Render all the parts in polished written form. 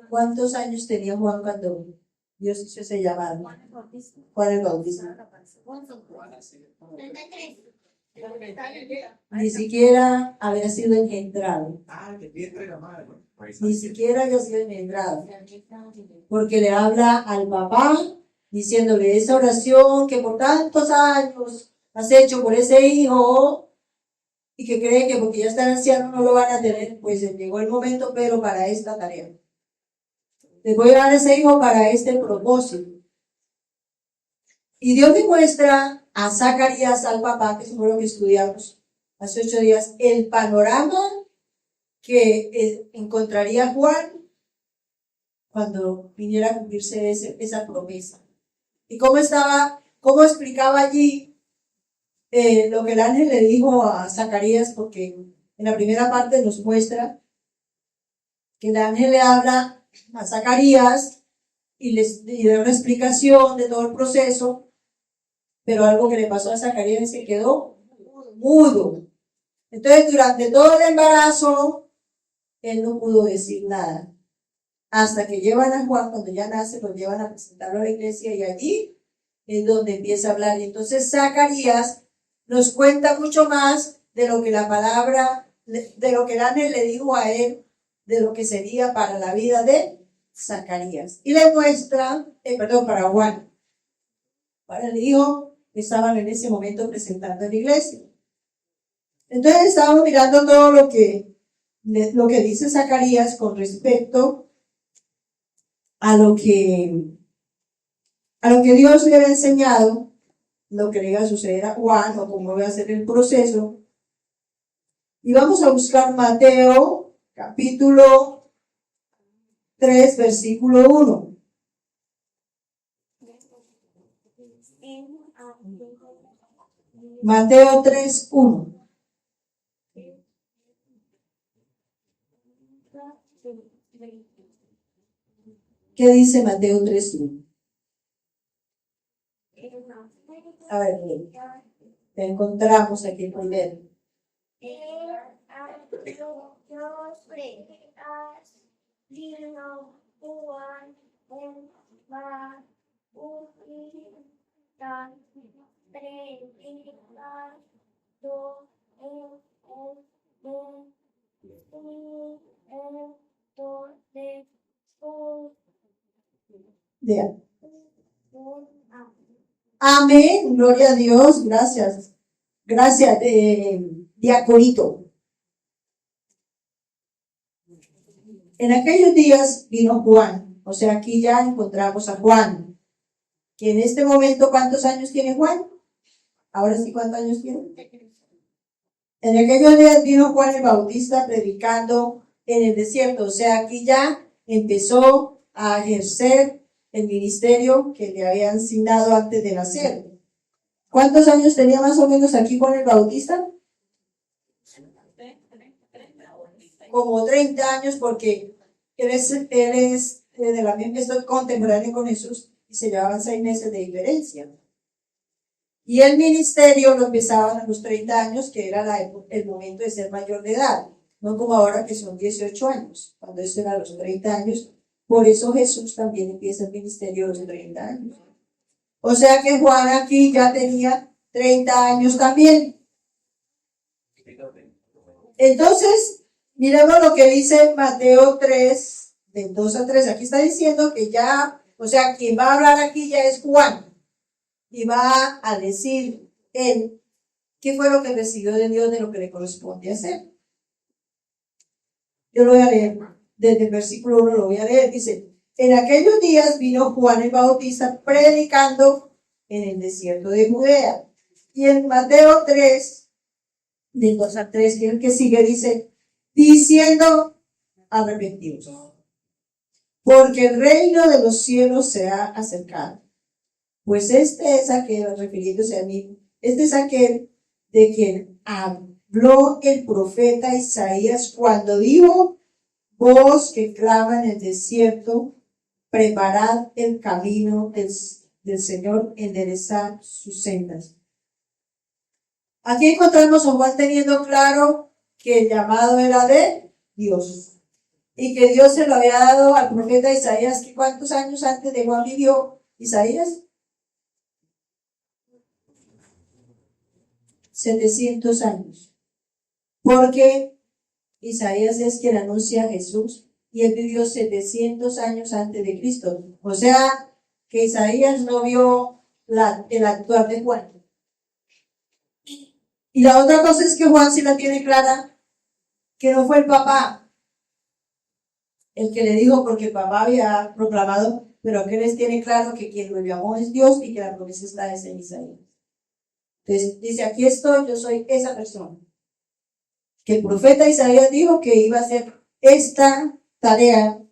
¿Cuántos años tenía Juan cuando Dios hizo ese llamado? Juan el Bautista. Ni siquiera había sido engendrado. Ni siquiera había sido engendrado. Porque le habla al papá diciéndole esa oración que por tantos años has hecho por ese hijo y que cree que porque ya está anciano no lo van a tener, pues llegó el momento, pero para esta tarea. Les voy a dar ese hijo para este propósito. Y Dios le muestra a Zacarías, al papá, que fue lo que estudiamos hace 8 días, el panorama que encontraría Juan cuando viniera a cumplirse esa promesa. Y cómo explicaba allí lo que el ángel le dijo a Zacarías, porque en la primera parte nos muestra que el ángel le habla a Zacarías y le da una explicación de todo el proceso, pero algo que le pasó a Zacarías es que quedó mudo. Entonces, durante todo el embarazo, él no pudo decir nada. Hasta que llevan a Juan, cuando ya nace, lo llevan a presentarlo a la iglesia y allí es donde empieza a hablar. Y entonces Zacarías nos cuenta mucho más de lo que la palabra, de lo que el ángel le dijo a él, de lo que sería para la vida de Zacarías. Y le muestra, para Juan, para el hijo que estaban en ese momento presentando en la iglesia. Entonces estamos mirando todo lo que dice Zacarías con respecto a lo que Dios le había enseñado, lo que le iba a suceder a Juan o cómo iba a ser el proceso. Y vamos a buscar Mateo capítulo 3, versículo 1. Mateo 3, 1. ¿Qué dice Mateo 3, 1? A ver, te encontramos aquí primero. Amén, gloria a Dios, gracias. Gracias, diaconito. En aquellos días vino Juan, o sea, aquí ya encontramos a Juan, que en este momento, ¿cuántos años tiene Juan? Ahora sí, ¿cuántos años tiene? En aquellos días vino Juan el Bautista predicando en el desierto, o sea, aquí ya empezó a ejercer el ministerio que le habían asignado antes de nacer. ¿Cuántos años tenía más o menos aquí Juan el Bautista? Como 30 años, porque él es de la misma, estoy contemporáneo con Jesús y se llevaban 6 meses de diferencia. Y el ministerio lo empezaban a los 30 años, que era el momento de ser mayor de edad, no como ahora que son 18 años, cuando eso era a los 30 años. Por eso Jesús también empieza el ministerio a los 30 años. O sea que Juan aquí ya tenía 30 años también. Entonces, miremos lo que dice Mateo 3, del 2 a 3. Aquí está diciendo que ya, o sea, quien va a hablar aquí ya es Juan. Y va a decir él qué fue lo que recibió de Dios, de lo que le corresponde hacer. Yo lo voy a leer. Desde el versículo 1 lo voy a leer. Dice: en aquellos días vino Juan el Bautista predicando en el desierto de Judea. Y en Mateo 3, del 2 al 3, que es el que sigue, dice: diciendo, arrepentidos, porque el reino de los cielos se ha acercado. Pues este es aquel, refiriéndose a mí, este es aquel de quien habló el profeta Isaías cuando dijo: voz que clama en el desierto, preparad el camino del Señor, enderezad sus sendas. Aquí encontramos a Juan teniendo claro que el llamado era de Dios. y que Dios se lo había dado al profeta Isaías, que ¿cuántos años antes de Juan vivió Isaías? 700 años. Porque Isaías es quien anuncia a Jesús y él vivió 700 años antes de Cristo. O sea, que Isaías no vio el actuar de Juan. Y la otra cosa es que Juan sí la tiene clara, que no fue el papá el que le dijo, porque el papá había proclamado, pero que les tiene claro que quien lo llamó es Dios y que la promesa está en Isaías. Entonces dice, aquí estoy, yo soy esa persona. Que el profeta Isaías dijo que iba a hacer esta tarea.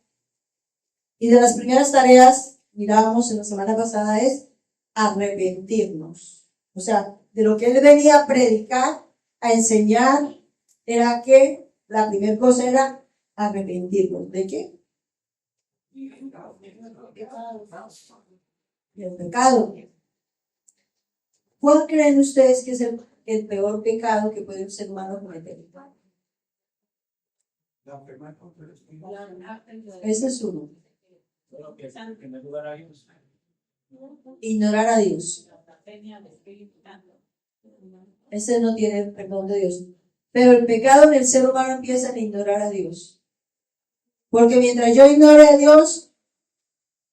Y de las primeras tareas, mirábamos en la semana pasada, es arrepentirnos. O sea, de lo que él venía a predicar, a enseñar, era que la primera cosa era arrepentirnos. ¿De qué? Del pecado. ¿Cuál creen ustedes que es el peor pecado que puede un ser humano cometer? Ese es uno. Ignorar a Dios. Ese no tiene el perdón de Dios. Pero el pecado en el ser humano empieza en ignorar a Dios. Porque mientras yo ignore a Dios,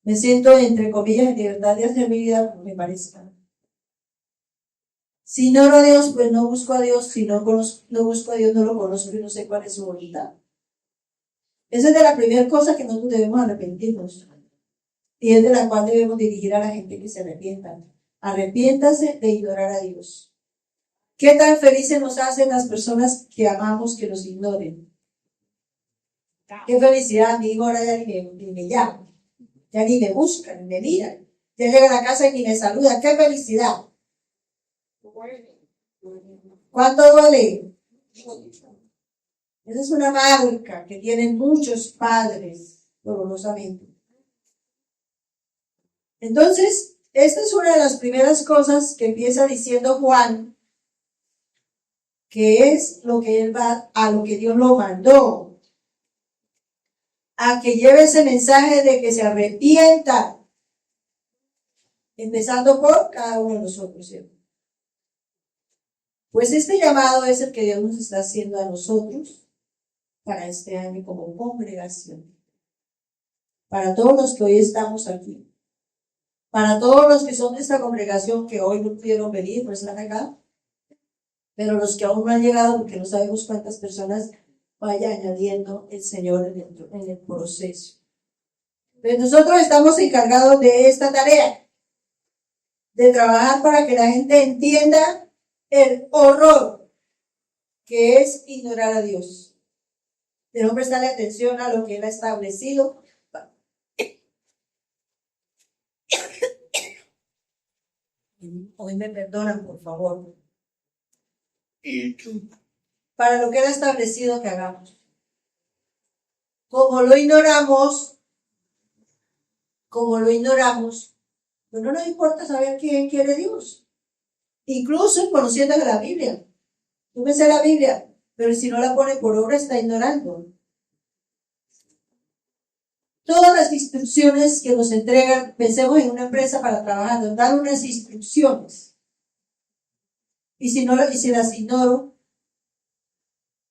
me siento, entre comillas, en libertad de hacer mi vida como me parezca. Si ignoro a Dios, pues no busco a Dios. Si no busco a Dios, no lo conozco y no sé cuál es su voluntad. Esa es de la primera cosa que nosotros debemos arrepentirnos. Y es de la cual debemos dirigir a la gente que se arrepienta. Arrepiéntase de ignorar a Dios. ¿Qué tan felices nos hacen las personas que amamos que nos ignoren? Qué felicidad, mi hijo ahora ya ni me llama, ya ni me busca, ni me mira, ya llega a la casa y ni me saluda. ¡Qué felicidad! ¿Cuánto duele? Esa es una marca que tienen muchos padres, dolorosamente. Entonces, esta es una de las primeras cosas que empieza diciendo Juan, que es lo que él va, a lo que Dios lo mandó, a que lleve ese mensaje de que se arrepienta, empezando por cada uno de nosotros, ¿cierto? Pues este llamado es el que Dios nos está haciendo a nosotros para este año como congregación, para todos los que hoy estamos aquí, para todos los que son de esta congregación que hoy no pudieron venir, no están acá, pero los que aún no han llegado, porque no sabemos cuántas personas vaya añadiendo el Señor en el proceso. Pero nosotros estamos encargados de esta tarea, de trabajar para que la gente entienda el horror que es ignorar a Dios, de no prestarle atención a lo que Él ha establecido. Hoy me perdonan, por favor. Para lo que Él ha establecido que hagamos. Como lo ignoramos, pues no nos importa saber quién quiere Dios. Incluso conociendo la Biblia. Tú me sé la Biblia, pero si no la pone por obra está ignorando. Todas las instrucciones que nos entregan, pensemos en una empresa para trabajar, nos dan unas instrucciones. Y si las ignoro,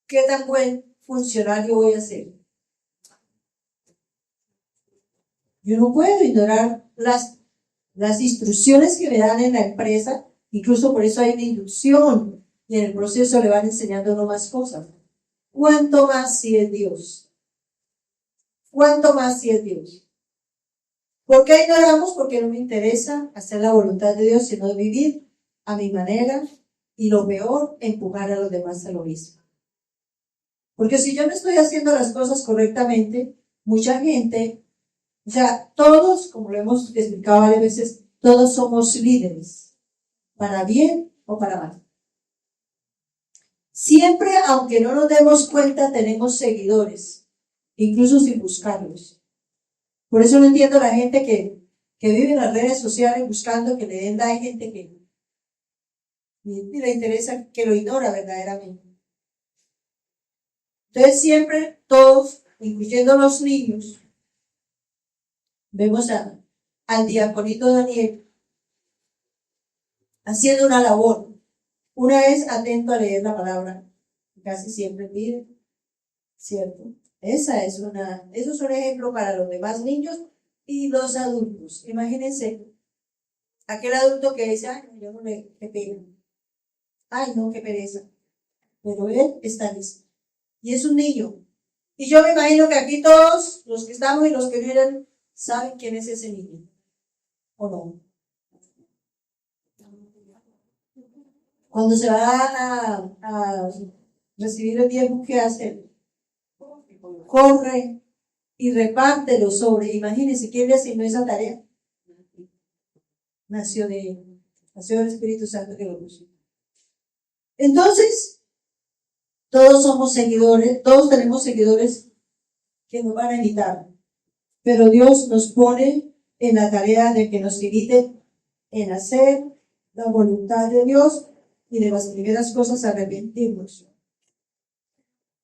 ¿qué tan buen funcionario voy a ser? Yo no puedo ignorar las instrucciones que me dan en la empresa, incluso por eso hay una inducción y en el proceso le van enseñando no más cosas. ¿Cuánto más si es Dios? ¿Cuánto más si es Dios? ¿Por qué ignoramos? Porque no me interesa hacer la voluntad de Dios, sino vivir a mi manera y lo peor, empujar a los demás a lo mismo. Porque si yo no estoy haciendo las cosas correctamente, mucha gente, o sea, todos, como lo hemos explicado varias veces, todos somos líderes, para bien o para mal. Siempre, aunque no nos demos cuenta, tenemos seguidores, incluso sin buscarlos. Por eso no entiendo la gente que vive en las redes sociales buscando que le den like, gente que ni le interesa, que lo ignora verdaderamente. Entonces siempre todos incluyendo los niños, vemos al diaconito Daniel haciendo una labor. Una es atento a leer la palabra, casi siempre pide, ¿cierto? Eso es un ejemplo para los demás niños y los adultos. Imagínense, aquel adulto que dice, ay, yo no me pego, ay, no, qué pereza. Pero él está listo. Y es un niño. Y yo me imagino que aquí todos, los que estamos y los que vienen, saben quién es ese niño. ¿O no? Cuando se va a recibir el diezmo, ¿qué hace? Corre y reparte los sobres. Imagínense quién le asignó esa tarea. Nació del Espíritu Santo que lo puso. Entonces, todos somos seguidores, todos tenemos seguidores que nos van a imitar. Pero Dios nos pone en la tarea de que nos imiten en hacer la voluntad de Dios y de las primeras cosas arrepentirnos.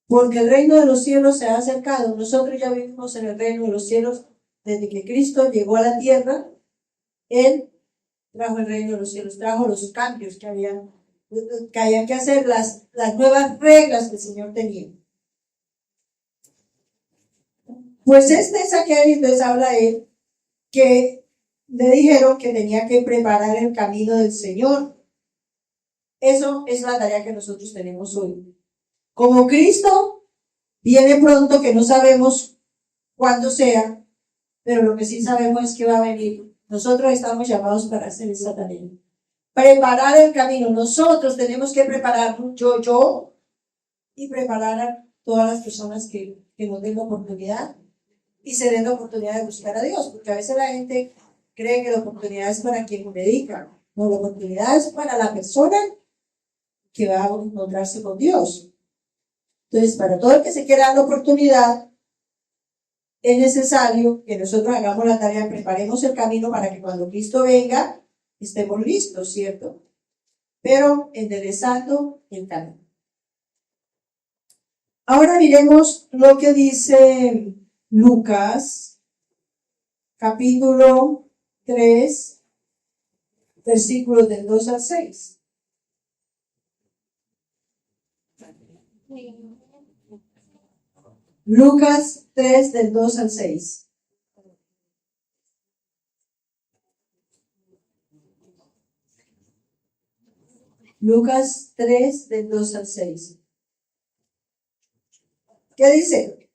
Porque el reino de los cielos se ha acercado. Nosotros ya vivimos en el reino de los cielos desde que Cristo llegó a la tierra. Él trajo el reino de los cielos, trajo los cambios que había que hacer, las nuevas reglas que el Señor tenía. Pues este es aquel, entonces habla él, que le dijeron que tenía que preparar el camino del Señor. Eso es la tarea que nosotros tenemos hoy. Como Cristo viene pronto, que no sabemos cuándo sea, pero lo que sí sabemos es que va a venir. Nosotros estamos llamados para hacer esa tarea. Preparar el camino. Nosotros tenemos que prepararnos, yo, y preparar a todas las personas que no tengan oportunidad y se den la oportunidad de buscar a Dios, porque a veces la gente cree que la oportunidad es para quien predica. No, la oportunidad es para la persona que va a encontrarse con Dios. Entonces, para todo el que se quiera dar la oportunidad, es necesario que nosotros hagamos la tarea, preparemos el camino para que cuando Cristo venga, estemos listos, ¿cierto? Pero enderezando el camino. Ahora miremos lo que dice Lucas, capítulo 3, versículos del 2 al 6. Lucas 3, del 2 al 6. Lucas 3, del 2 al 6. ¿Qué dice?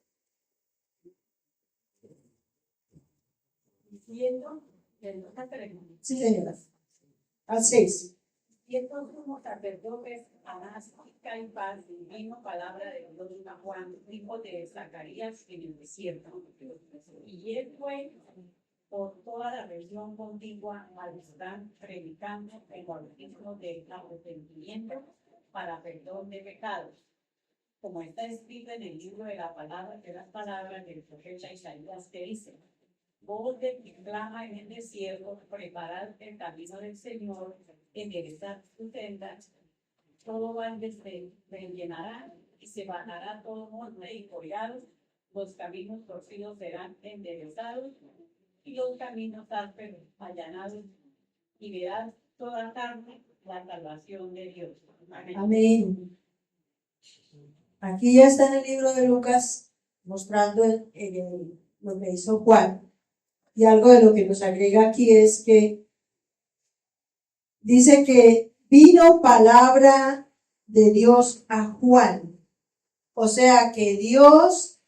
Sí, señora. Al 6. Y estos sumos sacerdotes, Anás y Caifás, vino palabra de Dios a Juan, hijo de Zacarías, en el desierto. Y él fue por toda la región contigua al estar predicando el bautismo de arrepentimiento para perdón de pecados. Como está escrito en el libro de la palabra, de las palabras del profeta Isaías, que dice: voz de que clama en el desierto, preparad el camino del Señor, enderezad sus sendas, todo valle se rellenará y se bajará todo monte y collado, los caminos torcidos serán enderezados y los caminos ásperos allanados, y verás toda carne la salvación de Dios. Amén. Amén. Aquí ya está en el libro de Lucas mostrando lo que hizo Juan. Y algo de lo que nos agrega aquí es que dice que vino palabra de Dios a Juan. O sea que Dios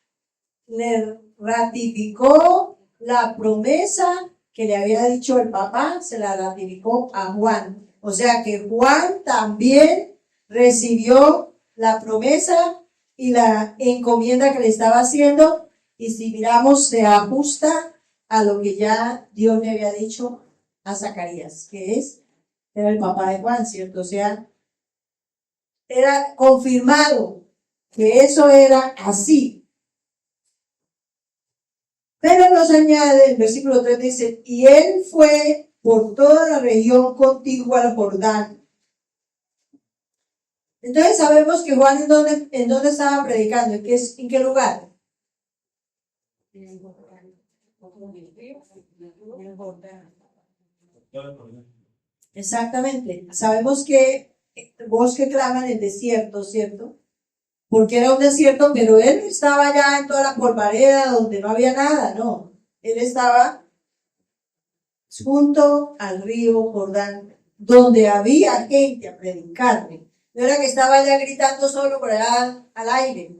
le ratificó la promesa que le había dicho el papá, se la ratificó a Juan. O sea que Juan también recibió la promesa y la encomienda que le estaba haciendo. Y si miramos, se ajusta a lo que ya Dios le había dicho a Zacarías, que era el papá de Juan, ¿cierto? O sea, era confirmado que eso era así. Pero nos añade, el versículo 3 dice, y él fue por toda la región contigua al Jordán. Entonces sabemos que Juan en dónde estaba predicando, ¿en qué lugar? Exactamente. Sabemos que el bosque clama en el desierto, ¿cierto? Porque era un desierto, pero él no estaba ya en toda la polvareda donde no había nada, no. Él estaba junto al río Jordán, donde había gente a predicarle. No era que estaba allá gritando solo por allá al aire.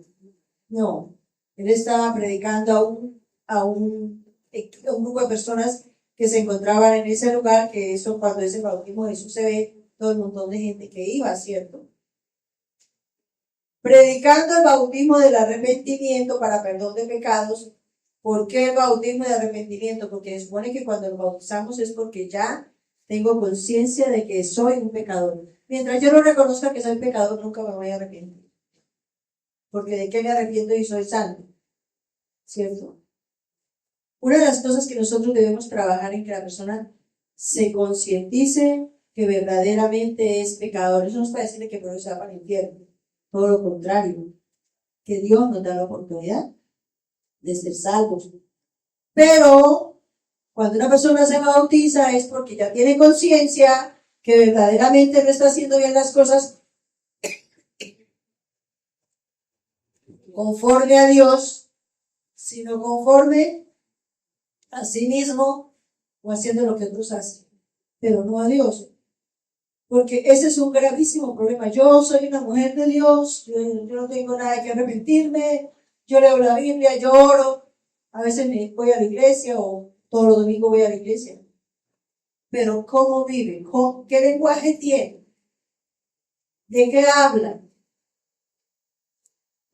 No. Él estaba predicando a un grupo de personas que se encontraban en ese lugar, que eso cuando es el bautismo de Jesús se ve todo el montón de gente que iba, ¿cierto? Predicando el bautismo del arrepentimiento para perdón de pecados. ¿Por qué el bautismo de arrepentimiento? Porque se supone que cuando nos bautizamos es porque ya tengo conciencia de que soy un pecador. Mientras yo no reconozca que soy pecador, nunca me voy a arrepentir. Porque de qué me arrepiento y soy santo, ¿cierto? Una de las cosas que nosotros debemos trabajar en que la persona se concientice que verdaderamente es pecador. Eso no es para decirle que no se va para el infierno. Todo lo contrario, que Dios nos da la oportunidad de ser salvos. Pero cuando una persona se bautiza es porque ya tiene conciencia que verdaderamente no está haciendo bien las cosas conforme a Dios, sino conforme a sí mismo o haciendo lo que otros hacen, pero no a Dios. Porque ese es un gravísimo problema. Yo soy una mujer de Dios, yo no tengo nada que arrepentirme, yo leo la Biblia, yo oro, a veces me voy a la iglesia o todos los domingos voy a la iglesia. Pero ¿cómo vive? ¿Qué lenguaje tiene? ¿De qué habla?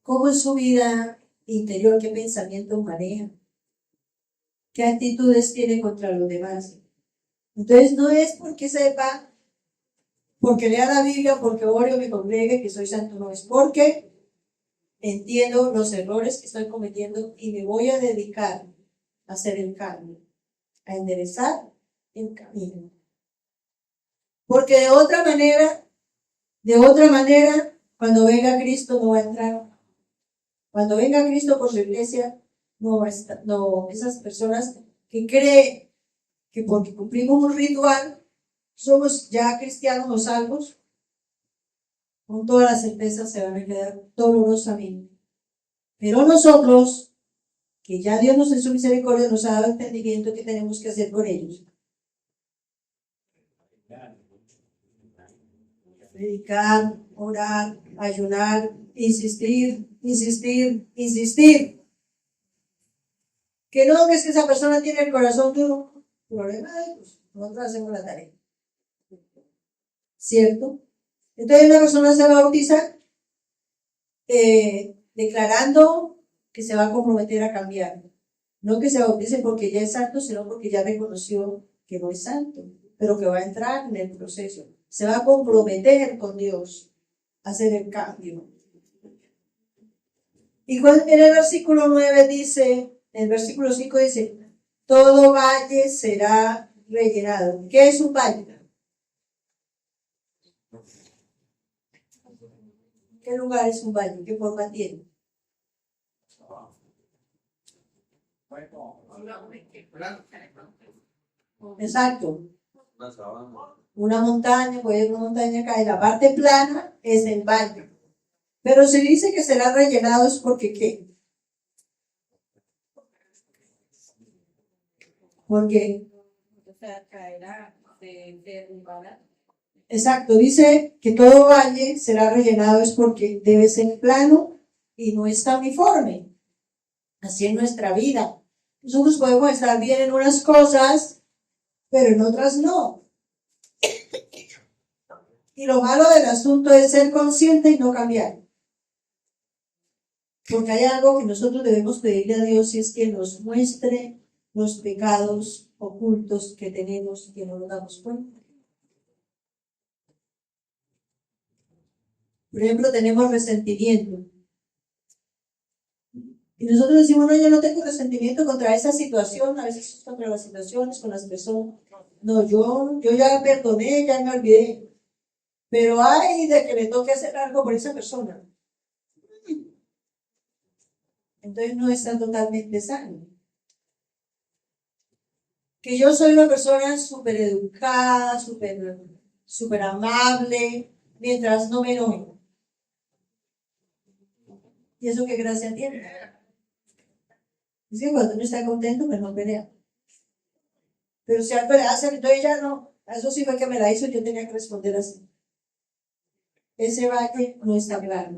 ¿Cómo es su vida interior? ¿Qué pensamientos maneja? ¿Qué actitudes tiene contra los demás? Entonces no es porque sepa, porque lea la Biblia, porque ore o me congregue que soy santo, no es porque entiendo los errores que estoy cometiendo y me voy a dedicar a hacer el cambio, a enderezar el camino. Porque de otra manera, cuando venga Cristo no va a entrar. Cuando venga Cristo por su iglesia, no va a estar, no, esas personas que creen que porque cumplimos un ritual, somos ya cristianos o salvos, con toda la certeza se van a quedar dolorosamente. Pero nosotros, que ya Dios nos en su misericordia nos ha dado entendimiento que tenemos que hacer con ellos. Predicar, orar, ayunar, insistir. Que no, que es que esa persona tiene el corazón duro. Problema de ellos. Nosotros hacemos la tarea. ¿Cierto? Entonces la persona se bautiza declarando que se va a comprometer a cambiar. No que se bautice porque ya es santo, sino porque ya reconoció que no es santo, pero que va a entrar en el proceso. Se va a comprometer con Dios a hacer el cambio. Igual en el versículo 9 dice, en el versículo 5 dice, todo valle será rellenado. ¿Qué es un valle? ¿Qué lugar es un valle? ¿Qué forma tiene? Exacto. Una montaña, puede ser una montaña acá, y la parte plana es el valle. Pero se dice que será rellenado es porque ¿qué? Porque caerá de exacto, dice que todo valle será rellenado es porque debe ser plano y no está uniforme. Así es nuestra vida. Nosotros podemos estar bien en unas cosas, pero en otras no. Y lo malo del asunto es ser consciente y no cambiar. Porque hay algo que nosotros debemos pedirle a Dios y es que nos muestre los pecados ocultos que tenemos y que no nos damos cuenta. Por ejemplo, tenemos resentimiento. Y nosotros decimos, no, yo no tengo resentimiento contra esa situación, a veces contra las situaciones, con las personas. No, yo ya perdoné, ya me olvidé. Pero hay de que le toque hacer algo por esa persona. Entonces no está totalmente sano. que yo soy una persona súper educada, súper amable, mientras no me enojo. ¿Y eso qué gracia tiene? Es que cuando uno está contento, pues no pelea. Pero si algo le hacen, entonces ya no. Eso sí fue que me la hizo, yo tenía que responder así. Ese valle no está claro.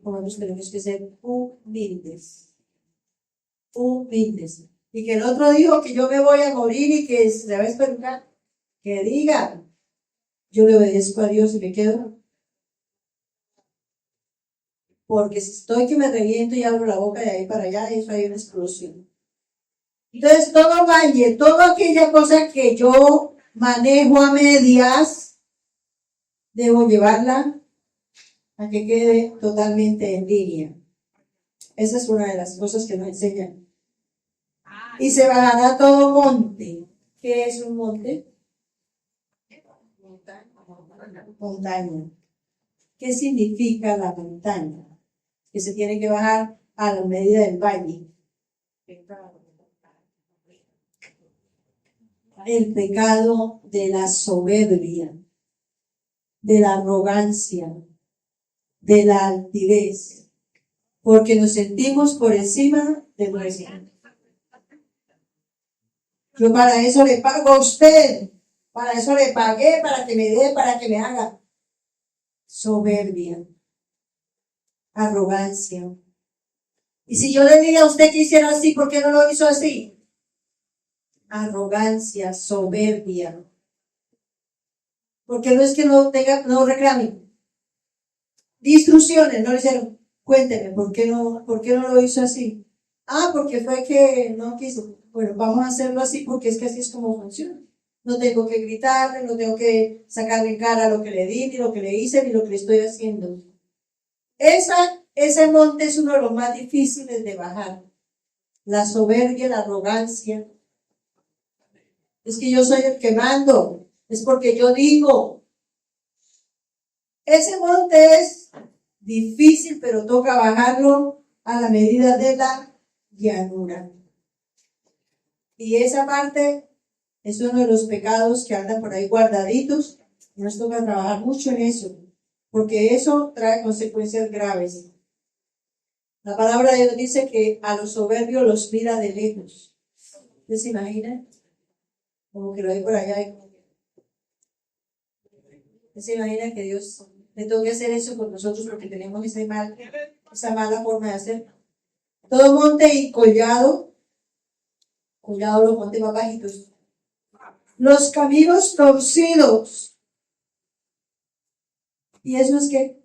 Como nos tenemos que ser humildes. Humildes. Y que el otro dijo que yo me voy a morir y que se va a esperar. Que diga, yo le obedezco a Dios y me quedo. Porque si estoy que me reviento y abro la boca de ahí para allá, eso hay una explosión. Entonces, todo valle, toda aquella cosa que yo manejo a medias, debo llevarla a que quede totalmente en línea. Esa es una de las cosas que nos enseñan. Y se bajará todo monte. ¿Qué es un monte? Montaña. ¿Qué significa la montaña? Que se tiene que bajar a la medida del valle. El pecado de la soberbia, de la arrogancia, de la altivez, porque nos sentimos por encima de nuestro. Yo para eso le pago a usted, para eso le pagué, para que me dé, para que me haga. Soberbia, arrogancia. Y si yo le diga a usted que hiciera así, ¿por qué no lo hizo así? Arrogancia, soberbia. Porque no es que no reclame. Instrucciones, no le hicieron. Cuénteme, ¿por qué no lo hizo así? Ah, porque fue que no quiso. Bueno, vamos a hacerlo así porque es que así es como funciona. No tengo que gritarle, no tengo que sacarle en cara lo que le di, ni lo que le hice, ni lo que le estoy haciendo. Ese monte es uno de los más difíciles de bajar. La soberbia, la arrogancia. Es que yo soy el que mando. Es porque yo digo. Ese monte es difícil, pero toca bajarlo a la medida de la llanura. Y esa parte es uno de los pecados que andan por ahí guardaditos. Nos toca trabajar mucho en eso, porque eso trae consecuencias graves. La palabra de Dios dice que a los soberbios los mira de lejos. ¿Ustedes se imaginan? Como que lo hay por allá. ¿Ustedes se imaginan que Dios le toque hacer eso con nosotros porque tenemos esa mala forma de hacer? Todo monte y collado los montes más bajitos. Los caminos torcidos. ¿Y eso es qué?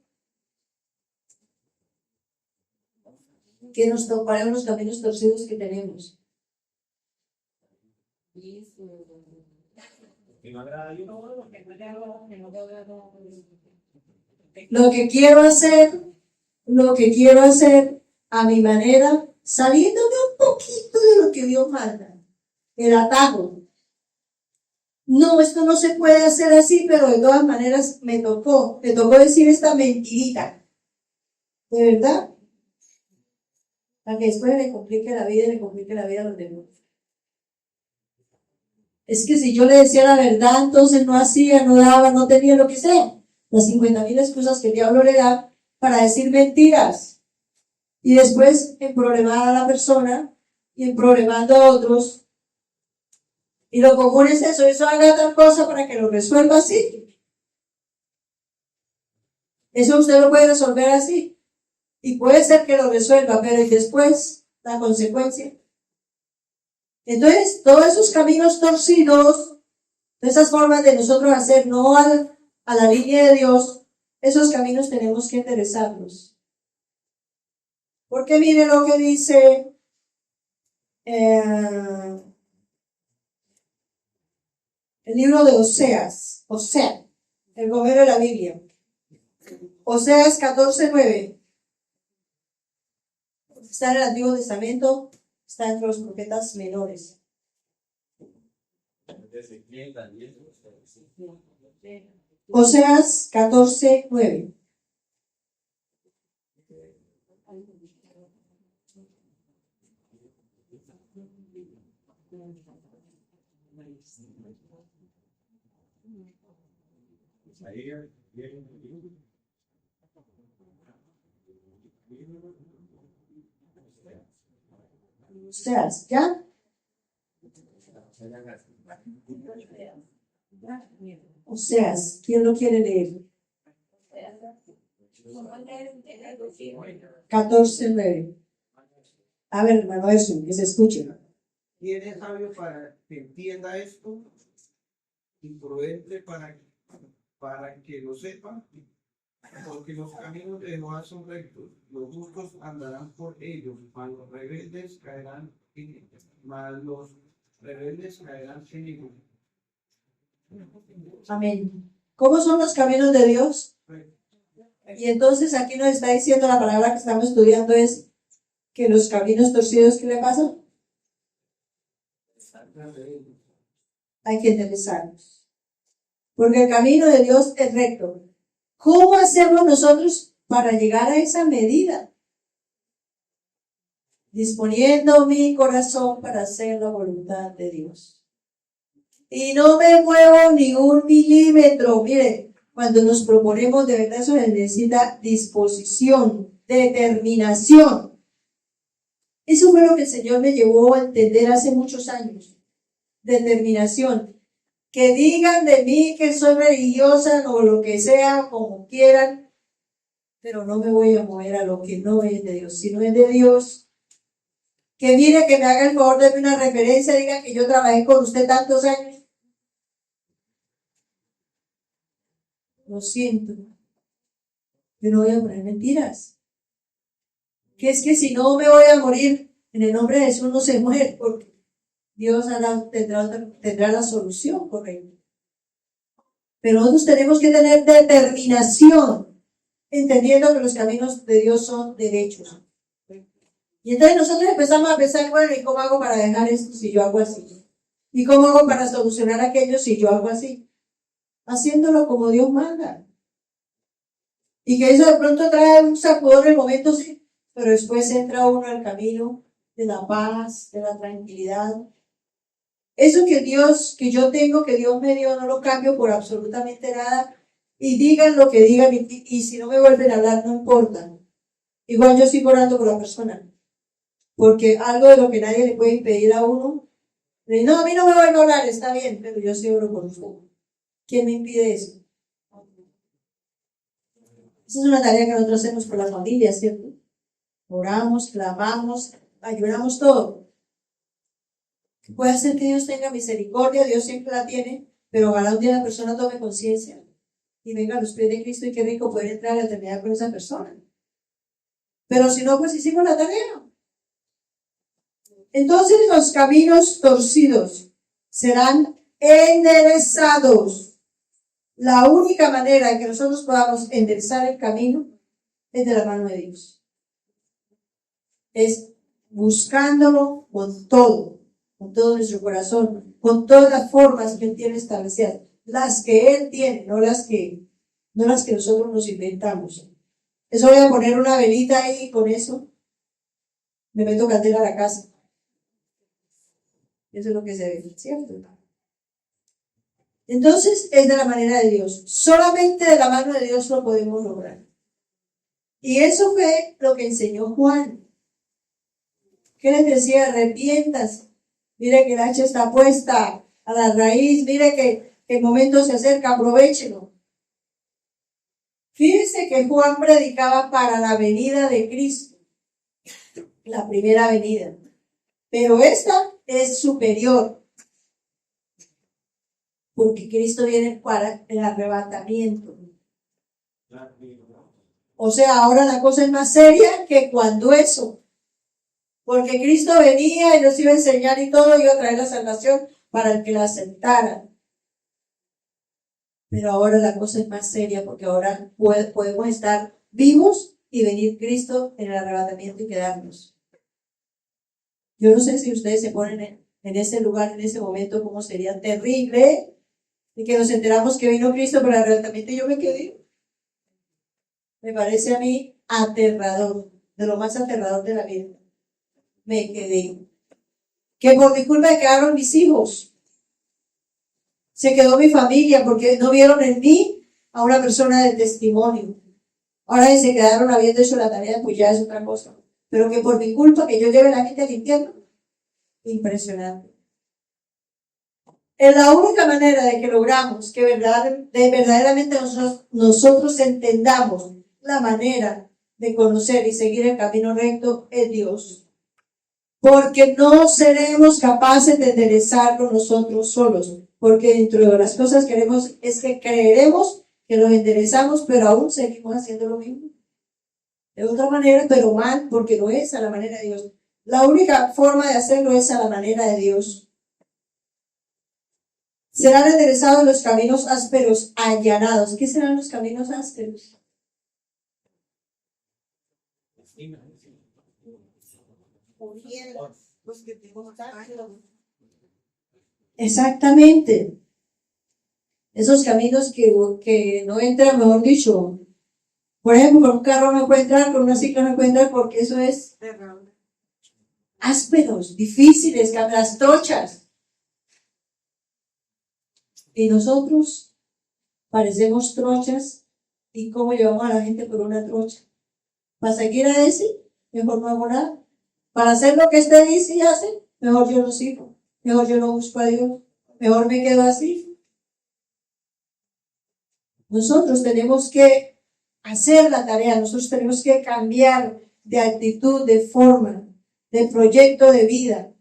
Que nos toparán los caminos torcidos que tenemos. Lo que quiero hacer a mi manera, saliéndome un poquito de lo que Dios manda. El atajo. No, esto no se puede hacer así, pero de todas maneras me tocó decir esta mentirita. ¿De verdad? Para que después le complique la vida a los demás. Es que si yo le decía la verdad, entonces no hacía, no daba, no tenía lo que sea. Las 50,000 excusas que el diablo le da para decir mentiras. Y después emproblemar a la persona y emproblemando a otros. Y lo común es eso haga tal cosa para que lo resuelva así. Eso usted lo puede resolver así. Y puede ser que lo resuelva, pero y después la consecuencia. Entonces, todos esos caminos torcidos, esas formas de nosotros hacer no a la línea de Dios, esos caminos tenemos que enderezarlos. Porque mire lo que dice el libro de Oseas, el gobierno de la Biblia. Oseas 14:9. Está en el Antiguo Testamento, está entre los profetas menores. Oseas 14:9. Oseas, ¿ya? Oseas, ¿quién lo quiere leer? 14:9. A ver, hermano, eso, que se escuche. ¿Quién es sabio para que entienda esto? Y prudente para que lo sepa. Porque los caminos de Jehová son rectos, los justos andarán por ellos, mas los rebeldes caerán en ellos. Amén. ¿Cómo son los caminos de Dios? Y entonces aquí nos está diciendo la palabra que estamos estudiando es que los caminos torcidos, ¿qué le pasa? Hay que enderezarlos. Porque el camino de Dios es recto. ¿Cómo hacemos nosotros para llegar a esa medida? Disponiendo mi corazón para hacer la voluntad de Dios. Y no me muevo ni un milímetro. Mire, cuando nos proponemos, de verdad eso necesita disposición, determinación. Eso fue lo que el Señor me llevó a entender hace muchos años. Determinación. Que digan de mí que soy religiosa o lo que sea, como quieran, pero no me voy a mover a lo que no es de Dios. Si no es de Dios, que mire, que me haga el favor de darme una referencia, diga que yo trabajé con usted tantos años. Lo siento, yo no voy a poner mentiras. Que es que si no me voy a morir, en el nombre de Jesús no se muere, porque Dios tendrá la solución correcta. Pero nosotros tenemos que tener determinación, entendiendo que los caminos de Dios son derechos. Y entonces nosotros empezamos a pensar, bueno, ¿y cómo hago para dejar esto si yo hago así? ¿Y cómo hago para solucionar aquello si yo hago así? Haciéndolo como Dios manda. Y que eso de pronto trae un sacudón en el momento, sí, pero después entra uno al camino de la paz, de la tranquilidad. Eso que yo tengo, que Dios me dio, no lo cambio por absolutamente nada. Y digan lo que digan, y si no me vuelven a hablar, no importa. Igual yo sigo orando por la persona. Porque algo de lo que nadie le puede impedir a uno, no, a mí no me vuelve a hablar, está bien, pero yo sí oro por usted. ¿Quién me impide eso? Esa es una tarea que nosotros hacemos por la familia, ¿cierto? Oramos, clamamos, ayunamos todo. Puede hacer que Dios tenga misericordia, Dios siempre la tiene, pero ojalá un día la persona tome conciencia y venga a los pies de Cristo y qué rico poder entrar a la eternidad con esa persona. Pero si no, pues hicimos la tarea. Entonces los caminos torcidos serán enderezados. La única manera en que nosotros podamos enderezar el camino es de la mano de Dios. Es buscándolo con todo nuestro corazón, con todas las formas que Él tiene establecidas, las que Él tiene, no las que nosotros nos inventamos. Eso voy a poner una velita ahí y con eso me meto candela a la casa. Eso es lo que se ve, ¿cierto? Entonces es de la manera de Dios. Solamente de la mano de Dios lo podemos lograr. Y eso fue lo que enseñó Juan. ¿Qué les decía? Arrepiéntase. Mire que el hacha está puesta a la raíz. Mire que el momento se acerca. Aprovéchelo. Fíjense que Juan predicaba para la venida de Cristo. La primera venida. Pero esta es superior. Porque Cristo viene para el arrebatamiento. O sea, ahora la cosa es más seria que cuando eso. Porque Cristo venía y nos iba a enseñar y todo, iba a traer la salvación para el que la aceptara. Pero ahora la cosa es más seria porque ahora podemos estar vivos y venir Cristo en el arrebatamiento y quedarnos. Yo no sé si ustedes se ponen en ese lugar, en ese momento, cómo sería terrible y que nos enteramos que vino Cristo para el arrebatamiento y yo me quedé. Me parece a mí aterrador, de lo más aterrador de la vida. Me quedé. que por mi culpa quedaron mis hijos, se quedó mi familia porque no vieron en mí a una persona de testimonio. Ahora si se quedaron habiendo hecho la tarea, pues ya es otra cosa. Pero que por mi culpa que yo lleve a la gente al infierno, impresionante. Es la única manera de que logramos que verdaderamente nosotros entendamos la manera de conocer y seguir el camino recto es Dios. Porque no seremos capaces de enderezarlo nosotros solos. Porque dentro de las cosas que queremos es que creeremos que nos enderezamos, pero aún seguimos haciendo lo mismo. De otra manera, pero mal, porque no es a la manera de Dios. La única forma de hacerlo es a la manera de Dios. Serán enderezados los caminos ásperos, allanados. ¿Qué serán los caminos ásperos? Exactamente. Esos caminos que no entran, mejor dicho. Por ejemplo, con un carro no puede entrar, con una cicla no puede entrar, porque eso es ásperos, difíciles, las trochas. Y nosotros parecemos trochas. ¿Y cómo llevamos a la gente por una trocha? Para seguir a ese, mejor no hago nada. Para hacer lo que este dice y hace, mejor yo no sigo. Mejor yo no busco a Dios. Mejor me quedo así. Nosotros tenemos que hacer la tarea. Nosotros tenemos que cambiar de actitud, de forma, de proyecto de vida.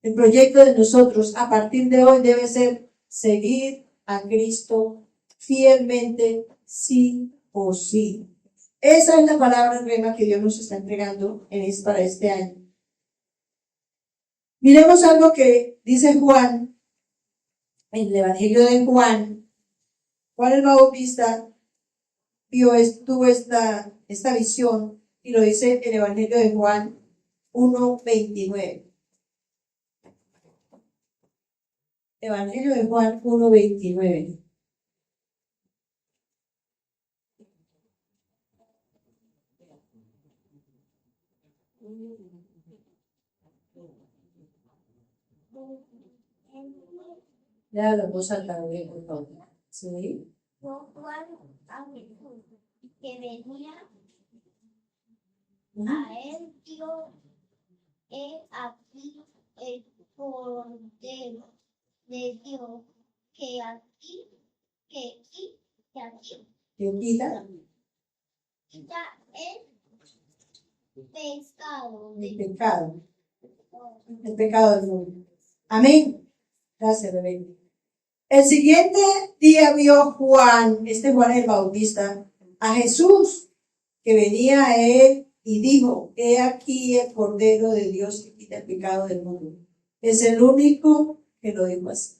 El proyecto de nosotros a partir de hoy debe ser seguir a Cristo fielmente, sí o sí. Esa es la palabra rema que Dios nos está entregando para este año. Miremos algo que dice Juan, en el Evangelio de Juan. Juan el Bautista tuvo esta visión, y lo dice en el Evangelio de Juan 1:29. Evangelio de Juan 1:29. Ya la voz alta, por favor. ¿Sí? Juan a Jesús, que venía a él, dio aquí el Cordero de Dios, que aquí ¿Quién quita? quita el pecado El pecado. El pecado del mundo. Amén. Gracias, bebé. El siguiente día vio Juan el Bautista, a Jesús, que venía a él y dijo: he aquí el Cordero de Dios que quita el pecado del mundo. Es el único que lo dijo así.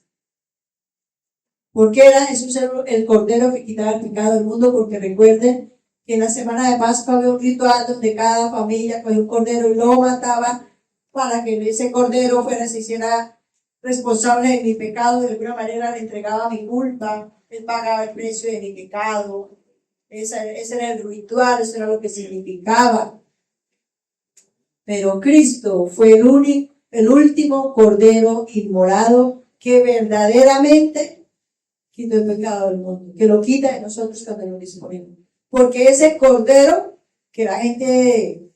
¿Por qué era Jesús el Cordero que quitaba el pecado del mundo? Porque recuerden que en la semana de Pascua había un ritual donde cada familia cogía un cordero y lo mataba para que ese cordero se hiciera responsable de mi pecado. De alguna manera le entregaba mi culpa, él pagaba el precio de mi pecado. Ese era el ritual, eso era lo que significaba. Pero Cristo fue el último cordero inmolado que verdaderamente quitó el pecado del mundo, que lo quita de nosotros cuando lo disponemos. Porque ese cordero que la gente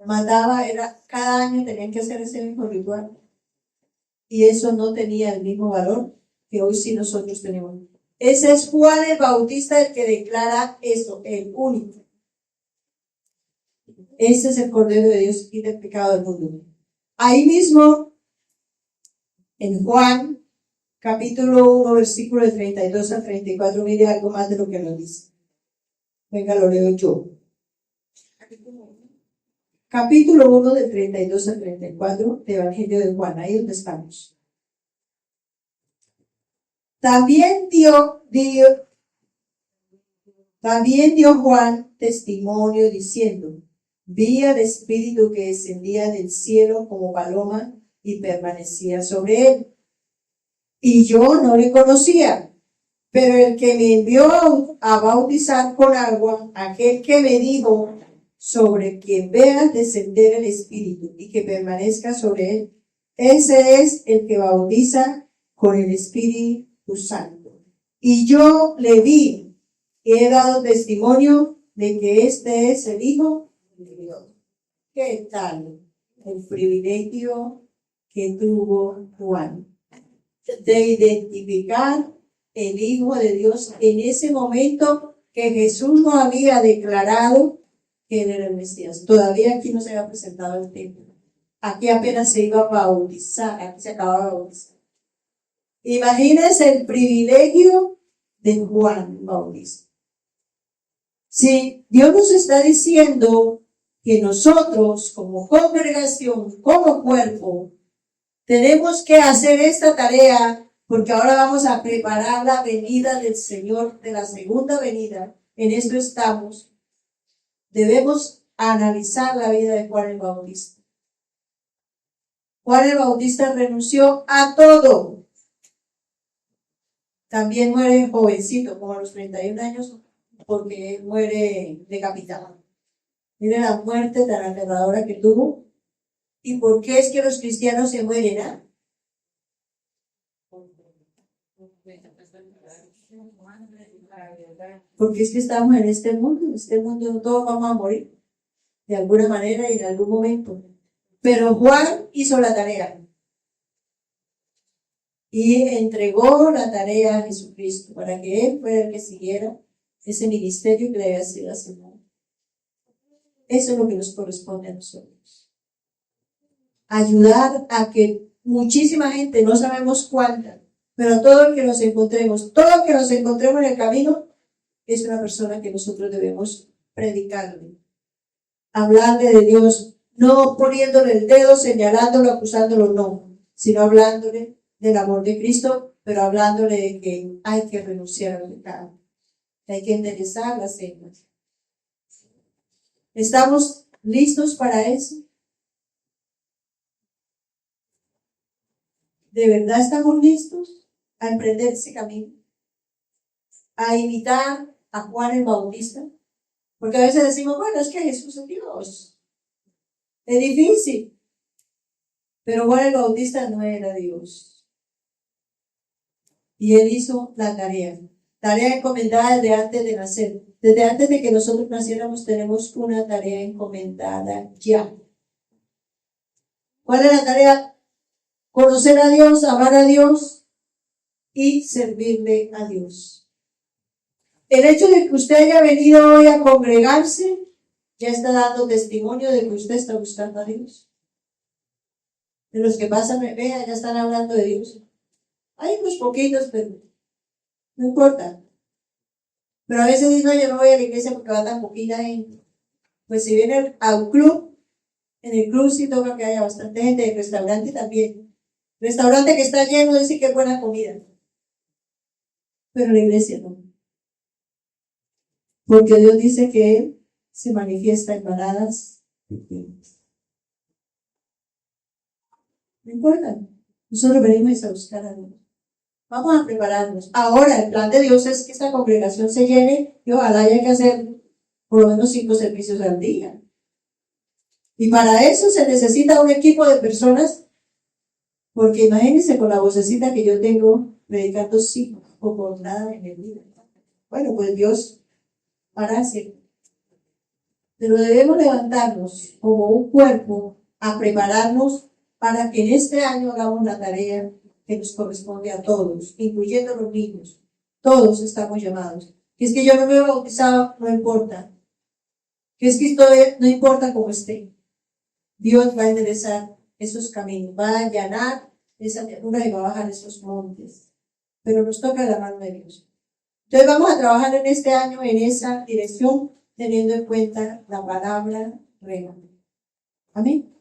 mataba, cada año tenían que hacer ese mismo ritual. Y eso no tenía el mismo valor que hoy sí nosotros tenemos. Ese es Juan el Bautista el que declara eso, el único. Ese es el Cordero de Dios que quita el pecado del mundo. Ahí mismo, en Juan, capítulo 1, versículo de 32 al 34, mire algo más de lo que nos dice. Venga, lo leo yo. Capítulo 1, del 32 al 34, de Evangelio de Juan, ahí donde estamos. También dio Juan testimonio diciendo: vi al Espíritu que descendía del cielo como paloma y permanecía sobre él. Y yo no le conocía, pero el que me envió a bautizar con agua, aquel que me dijo: sobre quien veas descender el Espíritu y que permanezca sobre él, Ese es el que bautiza con el Espíritu Santo. Y yo le vi y he dado testimonio de que este es el Hijo de Dios. ¿Qué tal el privilegio que tuvo Juan de identificar el Hijo de Dios en ese momento que Jesús no había declarado que él era el Mesías? Todavía aquí no se había presentado el templo. Aquí apenas se iba a bautizar, aquí se acababa de bautizar. Imagínense el privilegio de Juan Bautista. Si Dios nos está diciendo que nosotros como congregación, como cuerpo, tenemos que hacer esta tarea, porque ahora vamos a preparar la venida del Señor, de la segunda venida, en esto estamos, debemos analizar la vida de Juan el Bautista. Juan el Bautista renunció a todo. También muere jovencito, como a los 31 años, porque él muere decapitado. Mira la muerte tan aterradora que tuvo. ¿Y por qué es que los cristianos se mueren? ¿Ah? Porque es que estamos en este mundo todos vamos a morir, de alguna manera y en algún momento. Pero Juan hizo la tarea y entregó la tarea a Jesucristo para que él fuera el que siguiera ese ministerio que le había sido asignado. Eso es lo que nos corresponde a nosotros. Ayudar a que muchísima gente, no sabemos cuánta, pero todo el que nos encontremos en el camino, es una persona que nosotros debemos predicarle, hablarle de Dios, no poniéndole el dedo, señalándolo, acusándolo, no, sino hablándole del amor de Cristo, pero hablándole de que hay que renunciar al pecado, que hay que enderezar las sendas. ¿Estamos listos para eso? ¿De verdad estamos listos a emprender ese camino? ¿A imitar a Juan el Bautista? Porque a veces decimos, bueno, es que Jesús es Dios. Es difícil. Pero Juan el Bautista no era Dios. Y él hizo la tarea. Tarea encomendada desde antes de nacer. Desde antes de que nosotros naciéramos tenemos una tarea encomendada ya. ¿Cuál es la tarea? Conocer a Dios, amar a Dios y servirle a Dios. El hecho de que usted haya venido hoy a congregarse ya está dando testimonio de que usted está buscando a Dios. De los que pasan, vean, ya están hablando de Dios. Hay unos poquitos, pero no importa. Pero a veces dicen, no, yo no voy a la iglesia porque va tan poquita gente. Pues si viene a un club, en el club sí toca que haya bastante gente, en el restaurante también. El restaurante que está lleno dice que es buena comida. Pero la iglesia no. Porque Dios dice que Él se manifiesta en manadas pequeñas. No importa. Nosotros venimos a buscar a Dios. Vamos a prepararnos. Ahora, el plan de Dios es que esta congregación se llene y ojalá haya que hacer por lo menos 5 servicios al día. Y para eso se necesita un equipo de personas, porque imagínense con la vocecita que yo tengo predicando 5 o por nada en el día. Bueno, pues Dios hará así. Pero debemos levantarnos como un cuerpo a prepararnos para que en este año hagamos la tarea que nos corresponde a todos, incluyendo los niños. Todos estamos llamados. Que es que yo no me he bautizado, no importa. Que es que no importa cómo esté. Dios va a enderezar esos caminos, va a allanar esa llanura y va a bajar esos montes. Pero nos toca la mano de Dios. Entonces vamos a trabajar en este año en esa dirección, teniendo en cuenta la palabra real. Amén.